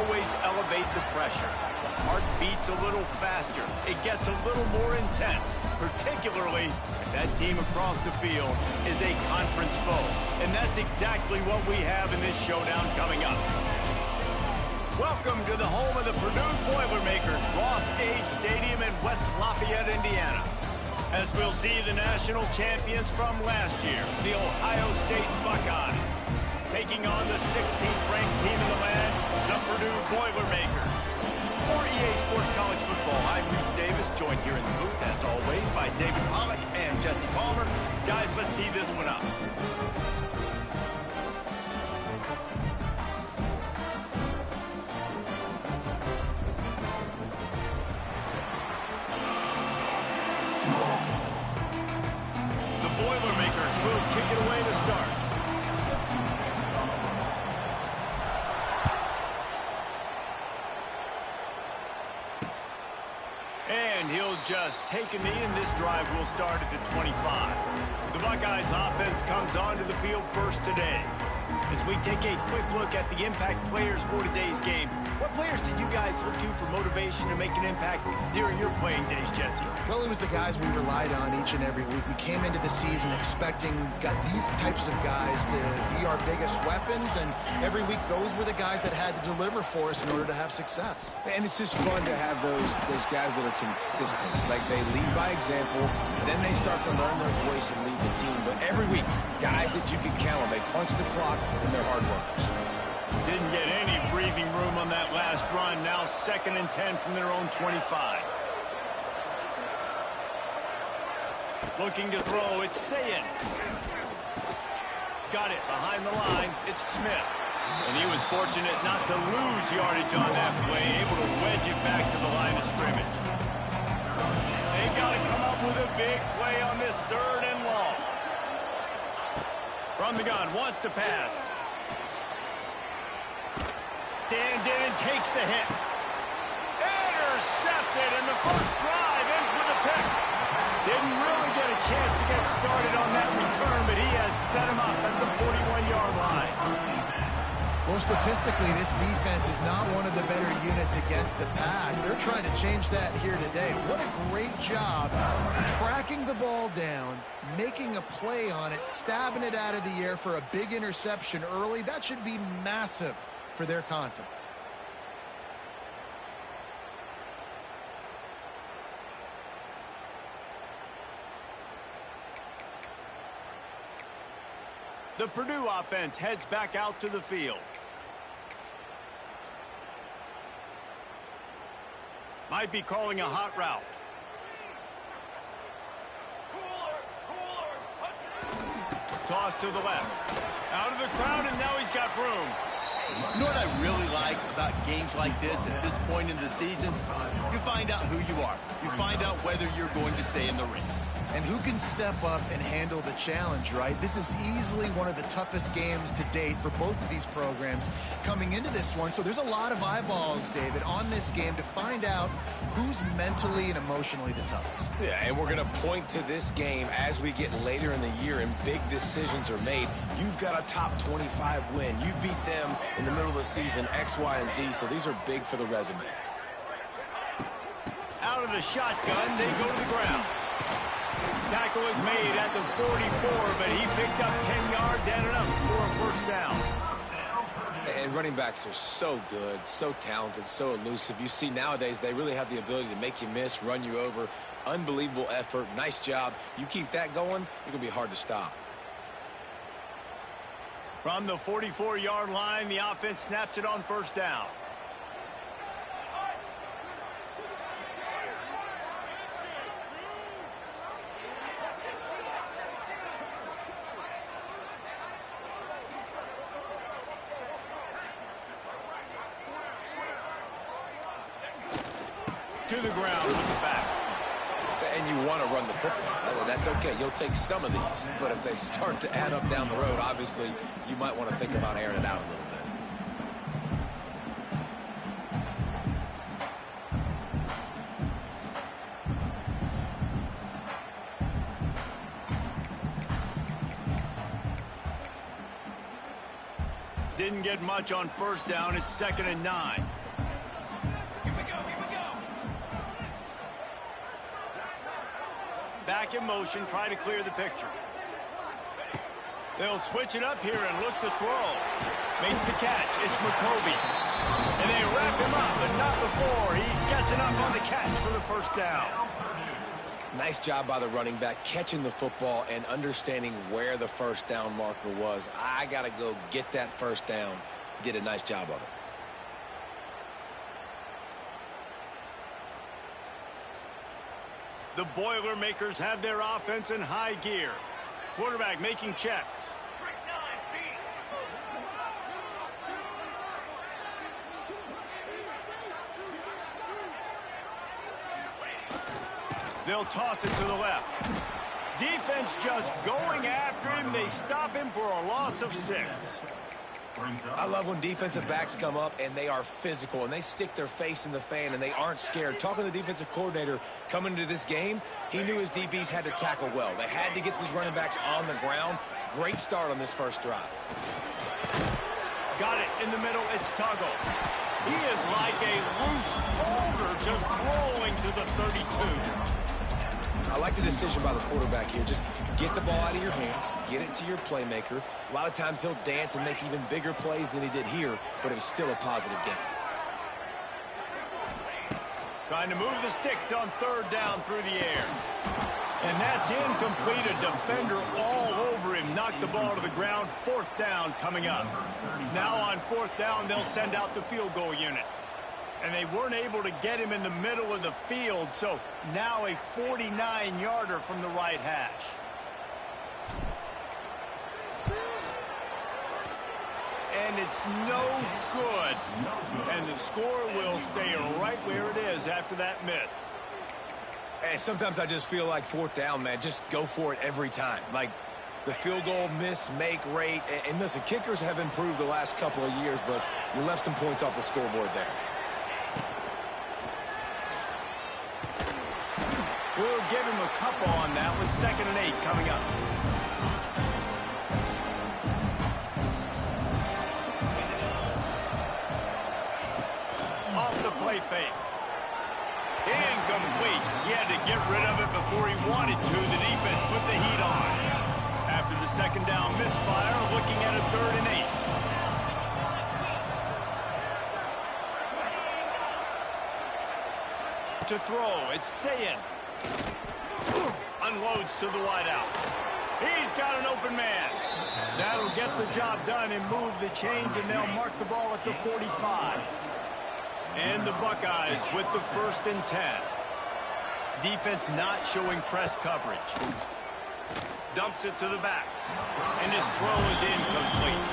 always elevate the pressure. The heart beats a little faster. It gets a little more intense, particularly if that team across the field is a conference foe. And that's exactly what we have in this showdown coming up. Welcome to the home of the Purdue Boilermakers, Ross Age Stadium in West Lafayette, Indiana. As we'll see the national champions from last year, the Ohio State Buckeyes, taking on the 16th ranked team in the land, the Purdue Boilermakers. For EA Sports College Football, I'm Reese Davis, joined here in the booth, as always, by David Pollack and Jesse Palmer. Guys, let's tee this one up. Will kick it away to start. And he'll just take a knee, and this drive will start at the 25. The Buckeyes offense comes onto the field first today. As we take a quick look at the impact players for today's game, what players did you guys look to for motivation to make an impact during your playing days, Jesse? Well, it was the guys we relied on each and every week. We came into the season expecting these types of guys to be our biggest weapons, and every week those were the guys that had to deliver for us in order to have success. And it's just fun to have those guys that are consistent. Like, they lead by example, then they start to learn their voice and lead the team. But every week, guys that you can count on, they punch the clock and they're hard workers. Didn't get any breathing room on that last run. Now 2nd and 10 from their own 25. Looking to throw, it's Sayin. Got it behind the line, it's Smith. And he was fortunate not to lose yardage on that play, able to wedge it back to the line of scrimmage. They've got to come up with a big play on this 3rd and long. From the gun, wants to pass. Stands in and takes the hit. Intercepted, and the first drive ends with a pick. Didn't really get a chance to get started on that return, but he has set him up at the 41-yard line. Well, statistically, this defense is not one of the better units against the pass. They're trying to change that here today. What a great job tracking the ball down, making a play on it, stabbing it out of the air for a big interception early. That should be massive for their confidence. The Purdue offense heads back out to the field. Might be calling a hot route. Toss to the left. Out of the crowd, and now he's got room. You know what I really like about games like this at this point in the season? You find out who you are. You find out whether you're going to stay in the race. And who can step up and handle the challenge, right? This is easily one of the toughest games to date for both of these programs coming into this one. So there's a lot of eyeballs, David, on this game to find out who's mentally and emotionally the toughest. Yeah, and we're going to point to this game as we get later in the year and big decisions are made. You've got a top 25 win. You beat them in the middle of the season, X, Y, and Z, so these are big for the resume. Out of the shotgun, they go to the ground. Tackle is made at the 44, but he picked up 10 yards and enough for a first down. And running backs are so good, so talented, so elusive. You see nowadays they really have the ability to make you miss, run you over. Unbelievable effort. Nice job. You keep that going, you're going to be hard to stop. From the 44-yard line, the offense snaps it on first down. To the ground with the back. And you want to run the football. That's okay. You'll take some of these. But if they start to add up down the road, obviously, you might want to think about airing it out a little bit. didn't get much on first down. It's 2nd and 9. Back in motion, try to clear the picture. They'll switch it up here and look to throw. Makes the catch. It's McCoby. And they wrap him up, but not before he gets enough on the catch for the first down. Nice job by the running back, catching the football and understanding where the first down marker was. I got to go get that first down. He did a nice job of it. The Boilermakers have their offense in high gear. Quarterback making checks. They'll toss it to the left. Defense just going after him. They stop him for a loss of 6. I love when defensive backs come up and they are physical and they stick their face in the fan and they aren't scared. Talking to the defensive coordinator coming into this game, he knew his DBs had to tackle well. They had to get these running backs on the ground. Great start on this first drive. Got it in the middle. It's Tuggle. He is like a loose boulder just rolling to the 32. I like the decision by the quarterback here. Just get the ball out of your hands, get it to your playmaker. A lot of times he'll dance and make even bigger plays than he did here, but it was still a positive game. Trying to move the sticks on 3rd down through the air. And that's incomplete. A defender all over him. Knocked the ball to the ground. 4th down coming up. Now on 4th down, they'll send out the field goal unit. And they weren't able to get him in the middle of the field, so now a 49-yarder from the right hash. And it's no good. And the score will stay right where it is after that miss. Hey, sometimes I just feel like 4th down, man. Just go for it every time. Like the field goal miss, make rate. And listen, kickers have improved the last couple of years, but you left some points off the scoreboard there. We'll give him a couple on that one. 2nd and 8 coming up. Off the play fake. Incomplete. He had to get rid of it before he wanted to. The defense put the heat on. After the 2nd down misfire, looking at a 3rd and 8. To throw, it's Sayin. Unloads to the wideout. He's got an open man. That'll get the job done and move the chains, and they'll mark the ball at the 45. And the Buckeyes with the 1st and 10. Defense not showing press coverage. Dumps it to the back. And his throw is incomplete.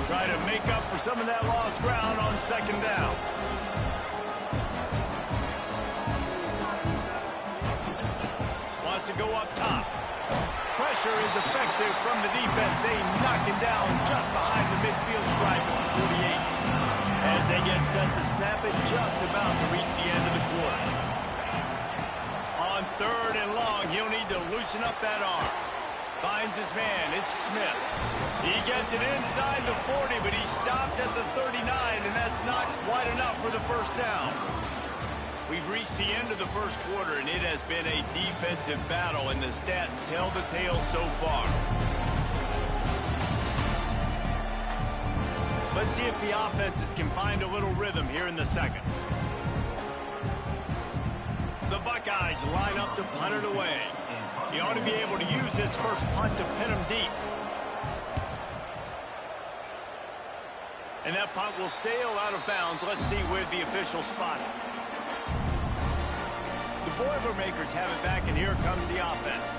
Try to make up for some of that lost ground on 2nd down. To go up top. Pressure is effective from the defense. They knock him down just behind the midfield stripe at the 48. As they get set to snap it, just about to reach the end of the quarter. On 3rd and long, he'll need to loosen up that arm. Finds his man. It's Smith. He gets it inside the 40, but he stopped at the 39, and that's not quite enough for the first down. We've reached the end of the first quarter, and it has been a defensive battle, and the stats tell the tale so far. Let's see if the offenses can find a little rhythm here in the 2nd. The Buckeyes line up to punt it away. He ought to be able to use this first punt to pin him deep. And that punt will sail out of bounds. Let's see where the official spot it. The Boilermakers have it back, and here comes the offense.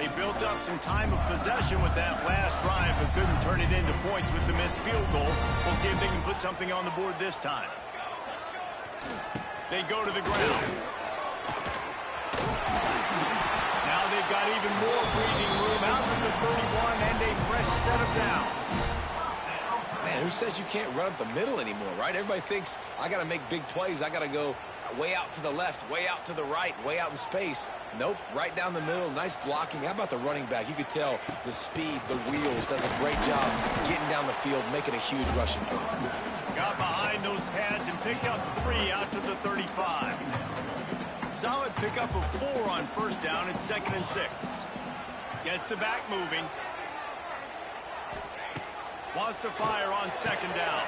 They built up some time of possession with that last drive, but couldn't turn it into points with the missed field goal. We'll see if they can put something on the board this time. They go to the ground. Now they've got even more breathing room out to the 31 and a fresh set of downs. Man, man. Who says you can't run up the middle anymore, right? Everybody thinks I got to make big plays. I got to go way out to the left, way out to the right, way out in space. Nope, right down the middle. Nice blocking. How about the running back? You could tell the speed, the wheels, does a great job getting down the field, making a huge rushing play. Got behind those pads and picked up 3 out to the 35. Solid pickup of 4 on first down and 2nd and 6. Gets the back moving. Wants to fire on 2nd down.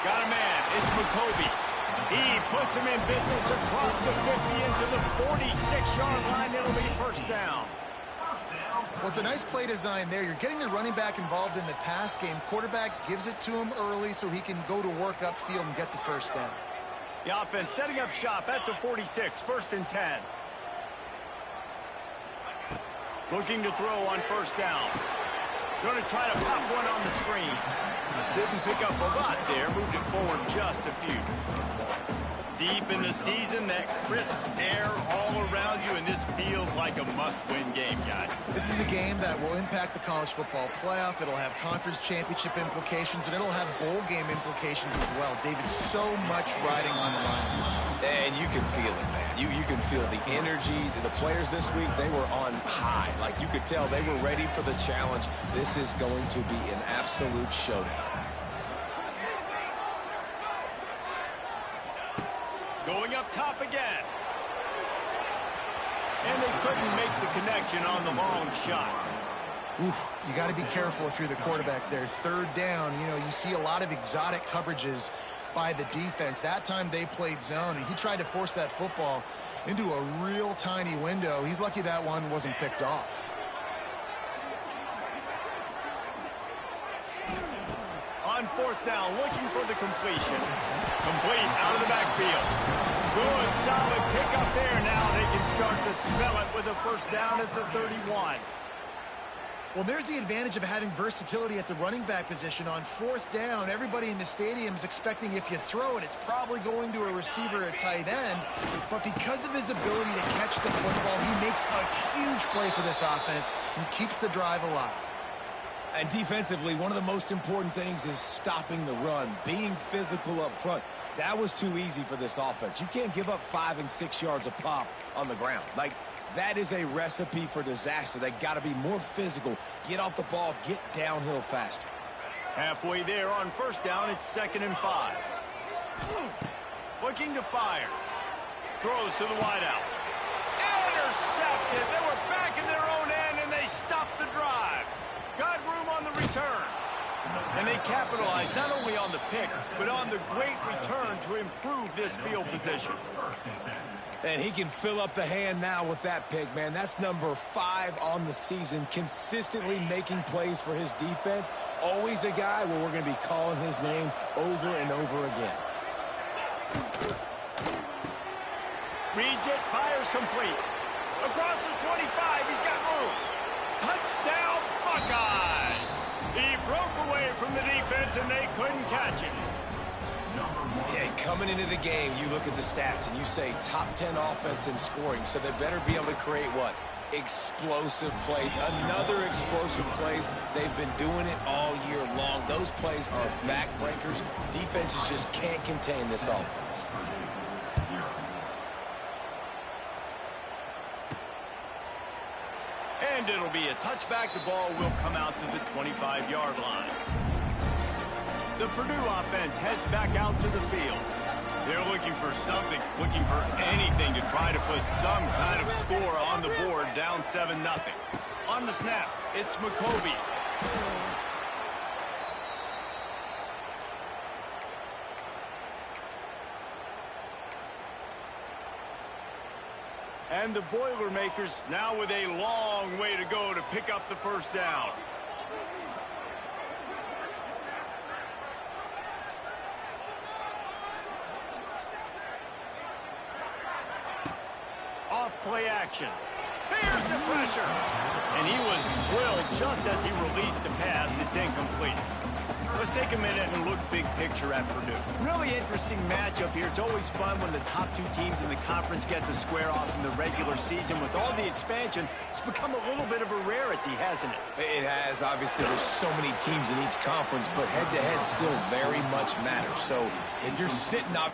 Got a man. It's McCoby. He puts him in business across the 50 into the 46-yard line. It'll be first down. Well, it's a nice play design there. You're getting the running back involved in the pass game. Quarterback gives it to him early so he can go to work upfield and get the first down. The offense setting up shop at the 46, 1st and 10. Looking to throw on first down. Going to try to pop one on the screen. Didn't pick up a lot there. Moved it forward just a few. Deep in the season, that crisp air all around you, and this feels like a must-win game, guys. This is a game that will impact the college football playoff. It'll have conference championship implications, and it'll have bowl game implications as well. David, so much riding on the line. And you can feel it, man. You can feel the energy. The players this week, they were on high. Like, you could tell they were ready for the challenge. This is going to be an absolute showdown. Going up top again. And they couldn't make the connection on the long shot. Oof, you got to be careful if you're the quarterback there. 3rd down, you know, you see a lot of exotic coverages by the defense. That time they played zone, and he tried to force that football into a real tiny window. He's lucky that one wasn't picked off. On 4th down, looking for the completion. Complete out of the backfield. Good, solid pickup there. Now they can start to smell it with a first down at the 31. Well, there's the advantage of having versatility at the running back position. On 4th down, everybody in the stadium is expecting if you throw it, it's probably going to a receiver or tight end. But because of his ability to catch the football, he makes a huge play for this offense and keeps the drive alive. And defensively, one of the most important things is stopping the run, being physical up front. That was too easy for this offense. You can't give up 5 and 6 yards a pop on the ground. Like, that is a recipe for disaster. They got to be more physical, get off the ball, get downhill faster. Halfway there on first down, it's 2nd and 5. Looking to fire. Throws to the wideout. Intercepted. They were back in their own end, and they stopped the drive. Got room on the return. And they capitalized not only on the pick, but on the great return to improve this field position. And he can fill up the hand now with that pick, man. That's number 5 on the season, consistently making plays for his defense. Always a guy where we're going to be calling his name over and over again. Reads it, fires complete. Across the 25, he's got room. Touchdown, Buckeyes! He broke away from the defense, and they couldn't catch him. Yeah, coming into the game, you look at the stats, and you say top 10 offense in scoring, so they better be able to create what? Explosive plays. Another explosive plays. They've been doing it all year long. Those plays are backbreakers. Defenses just can't contain this offense. And it'll be a touchback. The ball will come out to the 25-yard line. The Purdue offense heads back out to the field. They're looking for something, looking for anything to try to put some kind of score on the board, down 7-0. On the snap, it's McCoby. And the Boilermakers now with a long way to go to pick up the first down. Off play action. There's the pressure. And he was drilled just as he released the pass. It's incomplete. Let's take a minute and look big picture at Purdue. Really interesting matchup here. It's always fun when the top two teams in the conference get to square off in the regular season. With all the expansion, it's become a little bit of a rarity, hasn't it? It has. Obviously, there's so many teams in each conference, but head-to-head still very much matters. So if you're sitting up...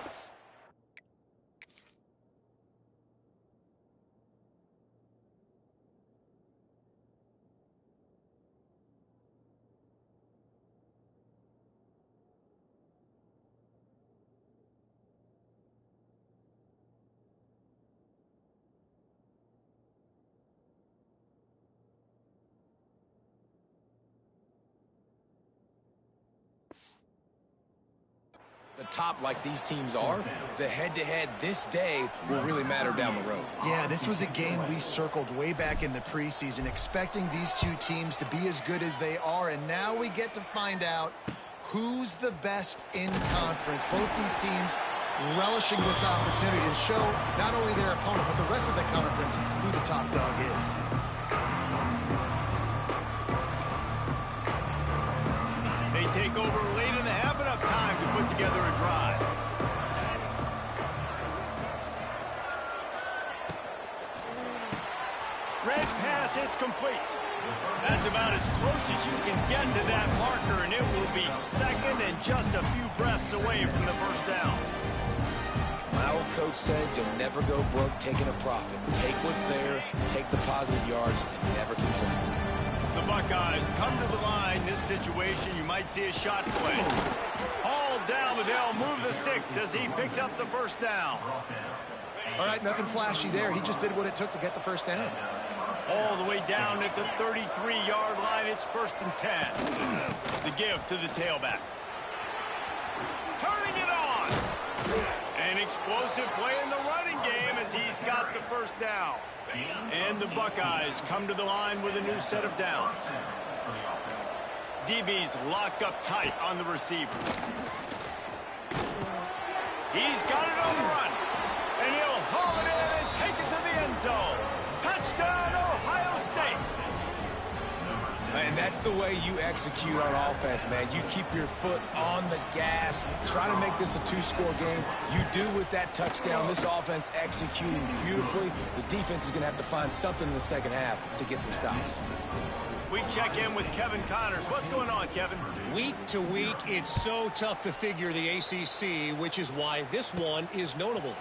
the top like these teams are, the head-to-head this day will really matter down the road. Yeah, this was a game we circled way back in the preseason, expecting these two teams to be as good as they are, and now we get to find out who's the best in conference. Both these teams relishing this opportunity to show not only their opponent, but the rest of the conference who the top dog is. They take over late in the half, enough time to put together a drive. Red pass, it's complete. That's about as close as you can get to that marker, and it will be second and just a few breaths away from the first down. My old coach said you'll never go broke taking a profit. Take what's there, take the positive yards, and never complain. The Buckeyes come to the line. This situation, you might see a shot play. Hauled down, but they'll move the sticks as he picks up the first down. All right, nothing flashy there. He just did what it took to get the first down. All the way down at the 33-yard line. It's 1st and 10. The give to the tailback. Turning it on. An explosive play in the running game as he's got the first down. And the Buckeyes come to the line with a new set of downs. DB's locked up tight on the receiver. He's got it on the run. And he'll haul it in and take it to the end zone. Touchdown, Ohio State. And that's the way you execute on offense, man. You keep your foot on the gas, try to make this a two-score game. You do with that touchdown. This offense executing beautifully. The defense is going to have to find something in the second half to get some stops. We check in with Kevin Connors. What's going on, Kevin? Week to week, it's so tough to figure the ACC, which is why this one is notable.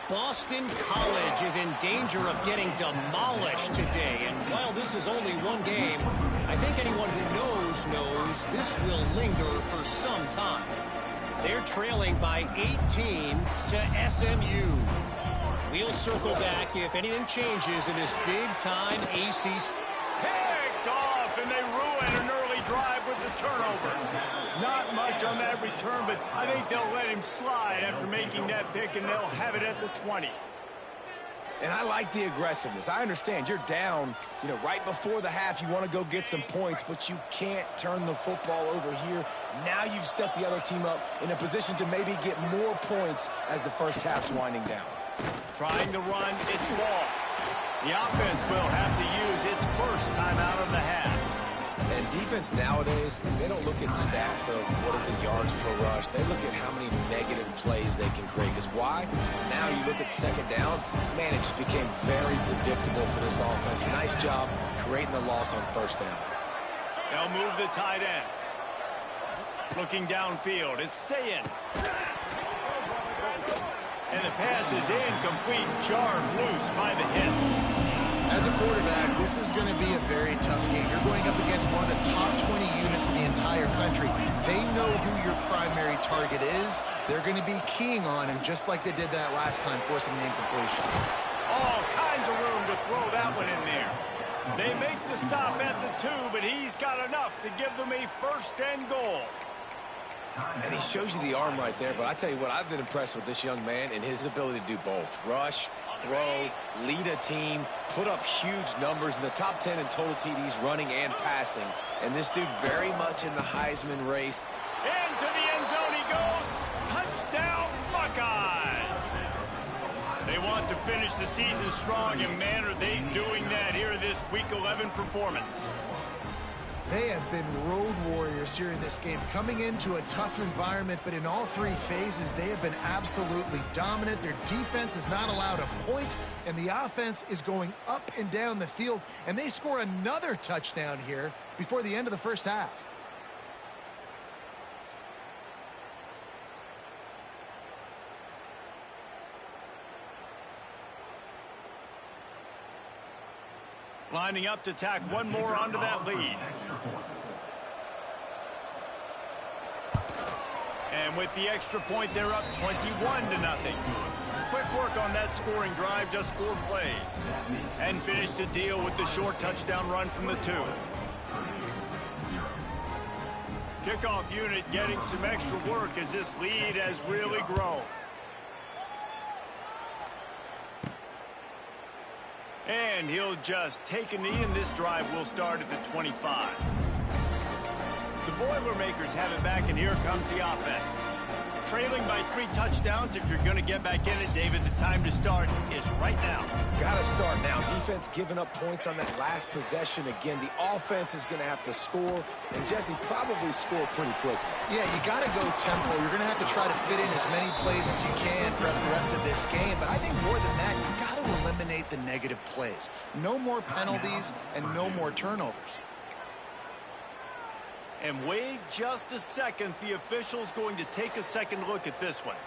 Boston College is in danger of getting demolished today. And while this is only one game, I think anyone who knows this will linger for some time. They're trailing by 18 to SMU. We'll circle back if anything changes in this big-time ACC. Picked off, and they ruin an early drive with the turnover. Not much on that return, but I think they'll let him slide after making that pick, and they'll have it at the 20. And I like the aggressiveness. I understand you're down, right before the half. You want to go get some points, but you can't turn the football over here. Now you've set the other team up in a position to maybe get more points as the first half's winding down. Trying to run, it's ball. The offense will have to use its first timeout of the half. And defense nowadays, they don't look at stats of what is the yards per rush. They look at how many negative plays they can create. Because why? Now you look at second down, man, it just became very predictable for this offense. Nice job creating the loss on first down. They'll move the tight end. Looking downfield, it's Sayin. And the pass is incomplete, jarred loose by the hip. As a quarterback, this is going to be a very tough game. You're going up against one of the top 20 units in the entire country. They know who your primary target is. They're going to be keying on him just like they did that last time, forcing the incompletion. All kinds of room to throw that one in there. They make the stop at the 2, but he's got enough to give them a 1st and goal. And he shows you the arm right there, but I tell you what, I've been impressed with this young man and his ability to do both. Rush, throw, lead a team, put up huge numbers in the top 10 in total TDs, running and passing. And this dude very much in the Heisman race. Into the end zone he goes. Touchdown, Buckeyes. They want to finish the season strong, and man, are they doing that here in this Week 11 performance. They have been road warriors here in this game, coming into a tough environment, but in all three phases, they have been absolutely dominant. Their defense is not allowed a point, and the offense is going up and down the field, and they score another touchdown here before the end of the first half. Lining up to tack one more onto that lead. And with the extra point, they're up 21-0. Quick work on that scoring drive, just 4 plays. And finished the deal with the short touchdown run from the 2. Kickoff unit getting some extra work as this lead has really grown. And he'll just take a knee, and this drive will start at the 25. The Boilermakers have it back, and here comes the offense. Trailing by 3 touchdowns. If you're going to get back in it, David, the time to start is right now. Gotta start now. Defense giving up points on that last possession. Again, the offense is going to have to score, and Jesse probably score pretty quickly. Yeah, you got to go tempo. You're going to have to try to fit in as many plays as you can throughout the rest of this game. But I think more than that, you got to eliminate the negative plays. No more penalties and no more turnovers. And wait just a second. The official's going to take a second look at this one.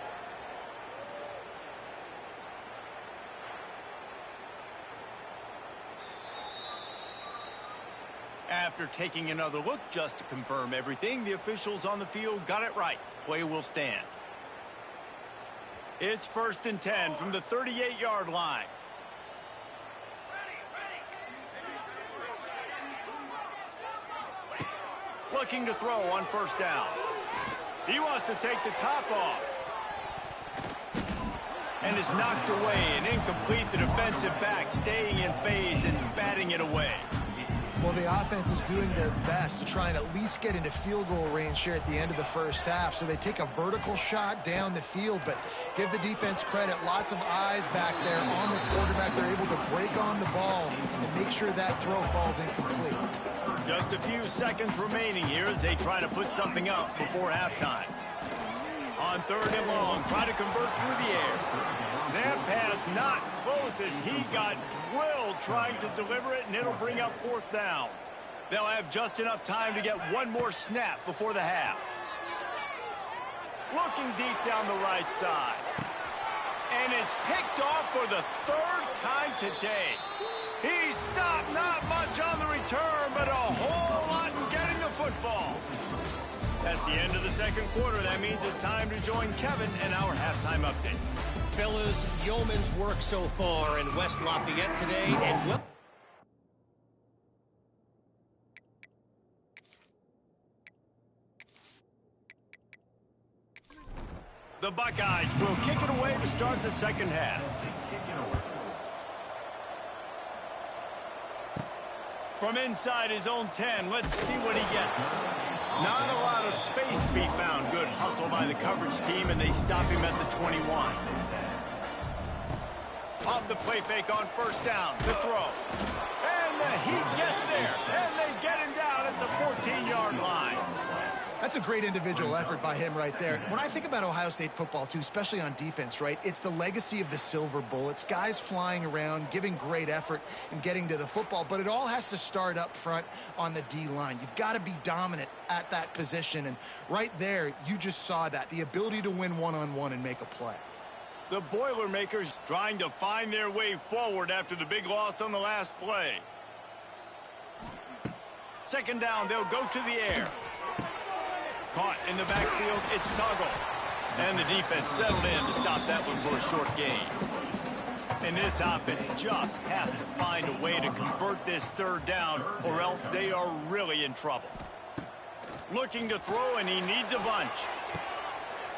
After taking another look just to confirm everything, the officials on the field got it right. Play will stand. It's 1st and 10 from the 38-yard line. Looking to throw on 1st down. He wants to take the top off. And is knocked away and incomplete. The defensive back staying in phase and batting it away. Well, the offense is doing their best to try and at least get into field goal range here at the end of the first half. So they take a vertical shot down the field, but give the defense credit. Lots of eyes back there on the quarterback. They're able to break on the ball and make sure that throw falls incomplete. Just a few seconds remaining here as they try to put something up before halftime. On 3rd and long, try to convert through the air. That pass not close as he got drilled trying to deliver it, and it'll bring up 4th down. They'll have just enough time to get one more snap before the half. Looking deep down the right side. And it's picked off for the 3rd time today. He stopped not much on the return, but a whole lot in getting the football. That's the end of the 2nd quarter. That means it's time to join Kevin in our halftime update. Fellas, yeoman's work so far in West Lafayette today, and the Buckeyes will kick it away to start the 2nd half. From inside his own 10, let's see what he gets. Not a lot of space to be found. Good hustle by the coverage team, and they stop him at the 21. Off the play fake on 1st down, the throw. And the heat gets there, and they get him down at the 14-yard line. That's a great individual effort by him right there. When I think about Ohio State football, too, especially on defense, right, it's the legacy of the Silver Bullets, guys flying around, giving great effort and getting to the football, but it all has to start up front on the D-line. You've got to be dominant at that position, and right there, you just saw that, the ability to win one-on-one and make a play. The Boilermakers trying to find their way forward after the big loss on the last play. 2nd down, they'll go to the air. Caught in the backfield, it's Tuggle. And the defense settled in to stop that one for a short gain. And this offense just has to find a way to convert this 3rd down, or else they are really in trouble. Looking to throw, and he needs a bunch.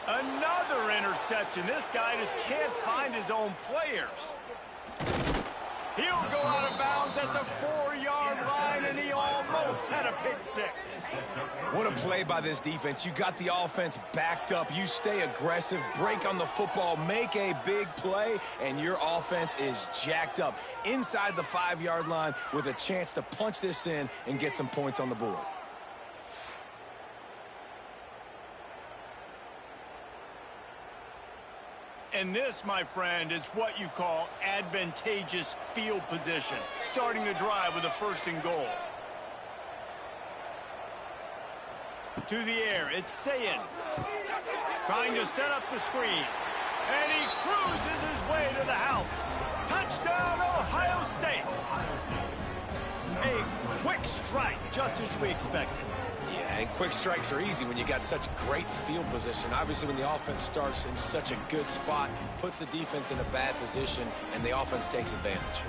Another interception. This guy just can't find his own players. He'll go out of bounds at the 4-yard line, and he almost had a pick 6. What a play by this defense. You got the offense backed up. You stay aggressive, break on the football, make a big play, and your offense is jacked up inside the 5-yard line with a chance to punch this in and get some points on the board. And this, my friend, is what you call advantageous field position. Starting the drive with a 1st and goal. To the air, it's Sayin. Trying to set up the screen. And he cruises his way to the house. Touchdown, Ohio State. A quick strike, just as we expected. Yeah, and quick strikes are easy when you got such great field position. Obviously, when the offense starts in such a good spot, puts the defense in a bad position, and the offense takes advantage.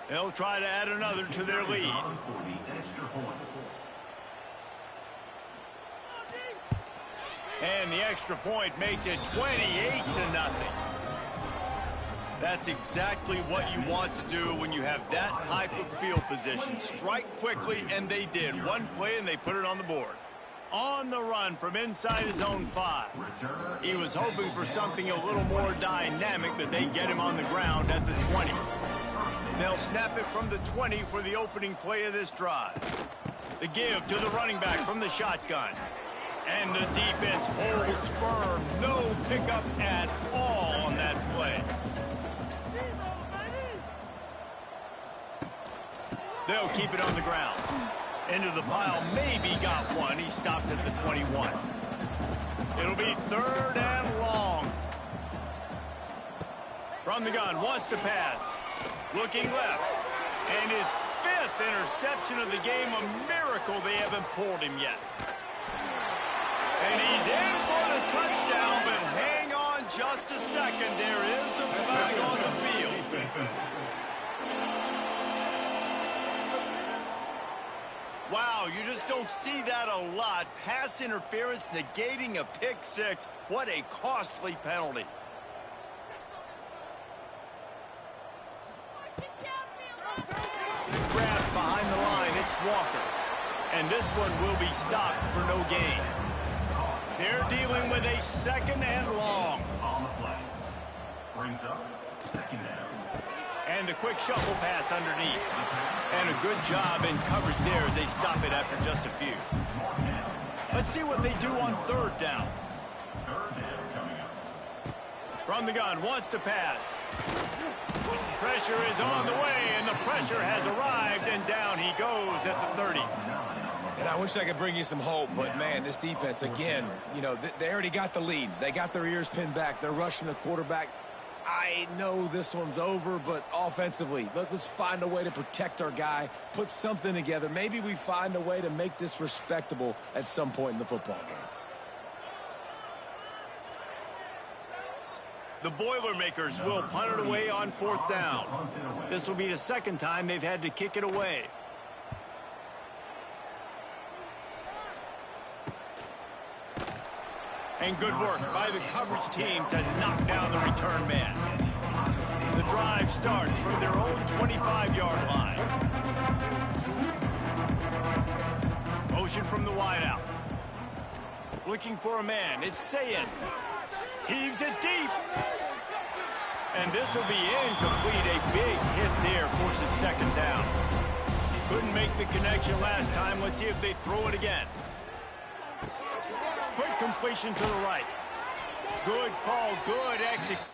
They'll try to add another to their lead. And the extra point makes it 28-0. That's exactly what you want to do when you have that type of field position. Strike quickly, and they did. One play, and they put it on the board. On the run from inside his own 5. He was hoping for something a little more dynamic, but they get him on the ground at the 20. They'll snap it from the 20 for the opening play of this drive. The give to the running back from the shotgun. And the defense holds firm. No pickup at all on that play. They'll keep it on the ground. Into the pile, maybe got one. He stopped at the 21. It'll be 3rd and long. From the gun, wants to pass. Looking left. And his 5th interception of the game. A miracle they haven't pulled him yet. And he's in for the touchdown, but hang on just a second. There is a flag on the field. Wow, you just don't see that a lot. Pass interference negating a pick 6. What a costly penalty. Grabbed behind the line, it's Walker. And this one will be stopped for no gain. They're dealing with a 2nd and long. On the play. Brings up 2nd down. And a quick shuffle pass underneath. And a good job in coverage there as they stop it after just a few. Let's see what they do on 3rd down. 3rd down coming up. From the gun, wants to pass. Pressure is on the way, and the pressure has arrived, and down he goes at the 30. And I wish I could bring you some hope, but, man, this defense, again, you know, they already got the lead. They got their ears pinned back. They're rushing the quarterback. I know this one's over, but offensively, let's find a way to protect our guy, put something together. Maybe we find a way to make this respectable at some point in the football game. The Boilermakers will punt it away on 4th down. This will be the 2nd time they've had to kick it away. And good work by the coverage team to knock down the return man. The drive starts from their own 25-yard line. Motion from the wideout. Looking for a man. It's Sayin. Heaves it deep. And this will be incomplete. A big hit there forces 2nd down. Couldn't make the connection last time. Let's see if they throw it again. Quick completion to the right. Good call, good execution.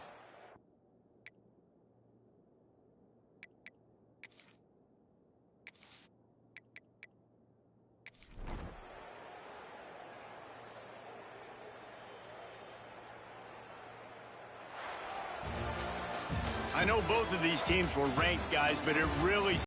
I know both of these teams were ranked, guys, but it really